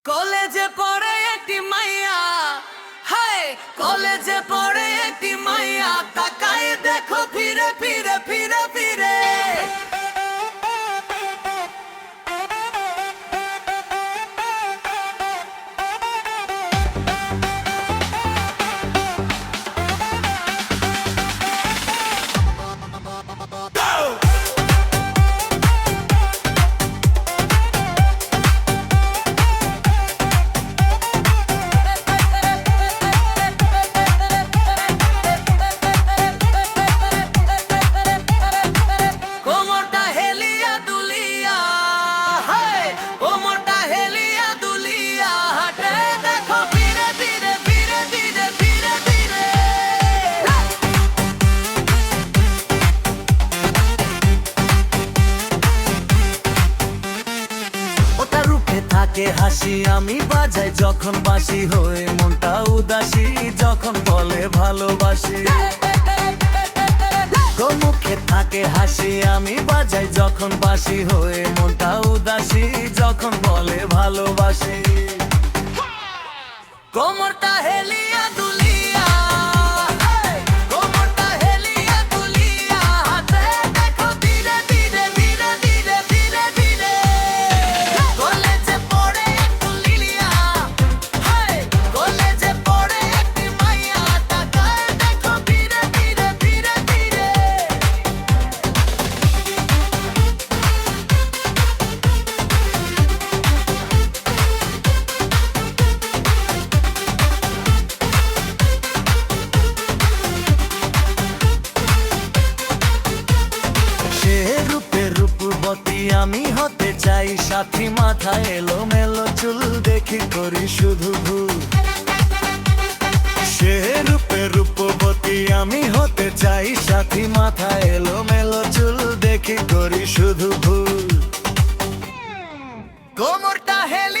কলেজে পড়ে একটি মাইয়া, হায় কলেজে পড়ে একটি মাইয়া, তাকায় দেখো ফিরে ফিরে ফিরে ফিরে। থাকে হাসি আমি বাজাই যখন বাঁশি, হয়ে মনটা উদাসী যখন বলে ভালোবাসি। মুখে থাকে হাসি আমি বাজাই যখন বাঁশি, হয়ে মনটা উদাসী যখন বলে ভালোবাসি। কোমরটা হেলিয়া দুলিয়া, কোমরটা হেলিয়া দুলিয়া, হাতে দেখো ধীরে ধীরে ধীরে ধীরে ধীরে ধীরে। কলেজে পড়ে একটু লিলিয়া, হায় কলেজে পড়ে একটি মাইয়া, তাকায় দেখো ধীরে ধীরে ধীরে ধীরে। আমি হতে চাই সাথী, মাথা এলো মেলো চুল দেখি করি শুধু ভুল। সে রূপে রূপবতী আমি হতে চাই সাথী, মাথা এলো মেলো চুল দেখি করি শুধু ভুল। কোমরটা হেল